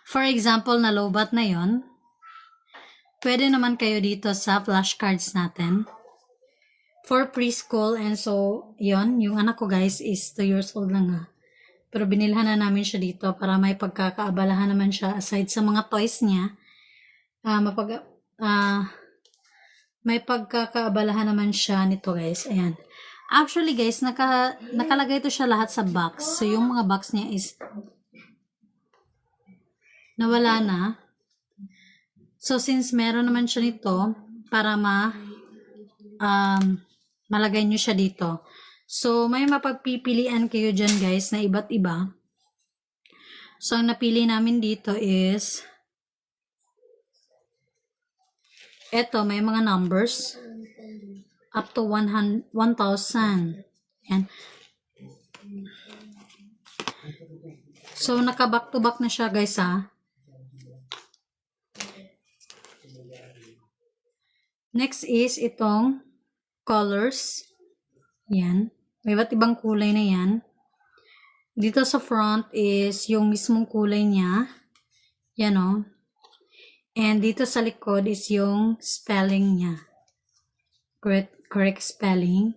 For example, na lowbat na yon, pwede naman kayo dito sa flashcards natin. For preschool, and so, yon, yung anak ko guys is 2 years old lang ha. Pero binilhan na namin siya dito para may pagkakaabalahan naman siya aside sa mga toys niya. May pagkakaabalahan naman siya nito guys. Ayan. Actually guys, nakalagay ito siya lahat sa box. So yung mga box niya is nawala na. So since meron naman siya nito para malagay nyo siya dito. So, may mapagpipilian kayo dyan guys na iba't iba. So, ang napili namin dito is eto, may mga numbers up to 1,000. Yan. So, naka-back to back na siya guys ha. Next is itong colors. Yan. May iba't ibang kulay na yan. Dito sa front is yung mismong kulay niya. Yan o. And dito sa likod is yung spelling niya. Correct spelling.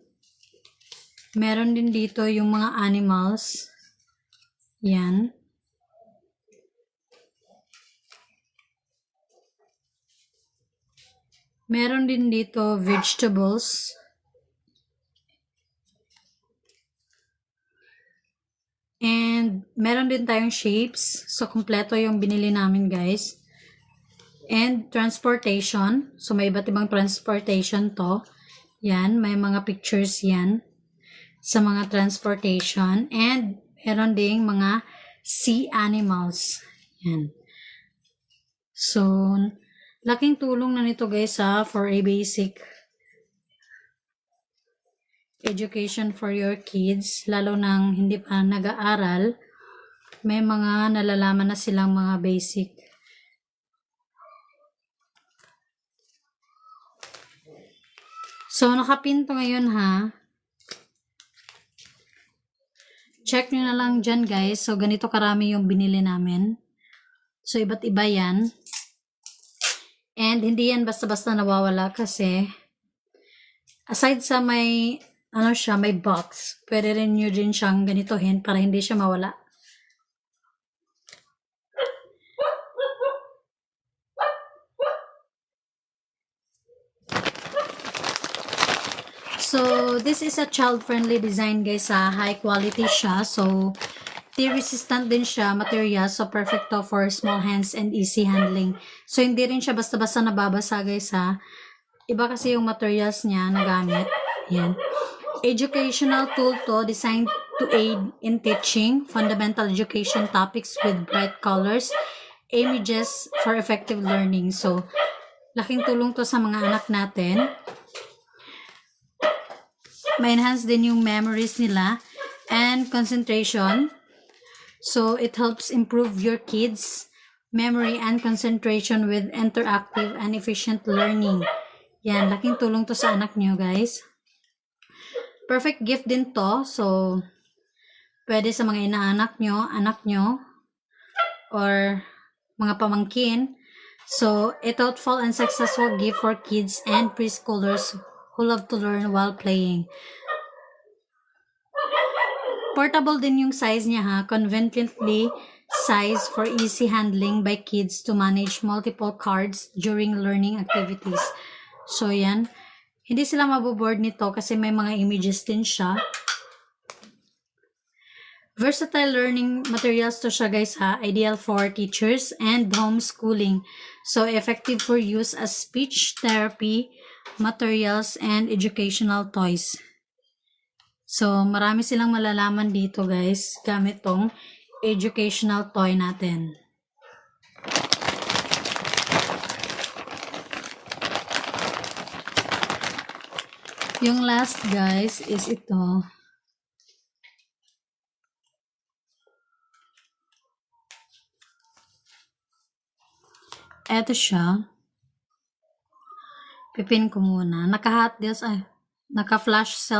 Meron din dito yung mga animals. Yan. Meron din dito vegetables. And meron din tayong shapes. So, kompleto yung binili namin guys. And transportation. So, may iba't ibang transportation to. Yan. May mga pictures yan sa mga transportation. And meron ding mga sea animals. Yan. So, laking tulong na nito guys for a basic education for your kids, lalo nang hindi pa nag-aaral, may mga nalalaman na silang mga basic. So, nakapinto ngayon ha. Check nyo na lang dyan guys. So, ganito karami yung binili namin. So, iba't iba yan. And hindi yan basta-basta nawawala kasi aside sa may may box. Pwede rin nyo din siyang ganitohin para hindi siya mawala. So, this is a child-friendly design guys. High quality siya. So, tear-resistant din siya, material. So, perfect to for small hands and easy handling. So, hindi rin siya basta-basta nababasa guys Iba kasi yung materials niya na gamit. Yan. Educational tool to, designed to aid in teaching fundamental education topics with bright colors, images for effective learning. So, laking tulong to sa mga anak natin. Ma-enhance din yung memories nila and concentration. So, it helps improve your kids' memory and concentration with interactive and efficient learning. Yan, laking tulong to sa anak nyo guys. Perfect gift din to. So, pwede sa mga inaanak nyo, anak nyo, or mga pamangkin. So, a thoughtful and successful gift for kids and preschoolers who love to learn while playing. Portable din yung size niya ha. Conveniently sized for easy handling by kids to manage multiple cards during learning activities. So, yan. Hindi sila maboboard nito kasi may mga images din siya. Versatile learning materials to siya guys Ideal for teachers and homeschooling. So, effective for use as speech therapy materials and educational toys. So, marami silang malalaman dito guys gamit tong educational toy natin. Yung last guys is ito. Eto siya. Pipin ko muna. Naka-hot deals naka-flash cell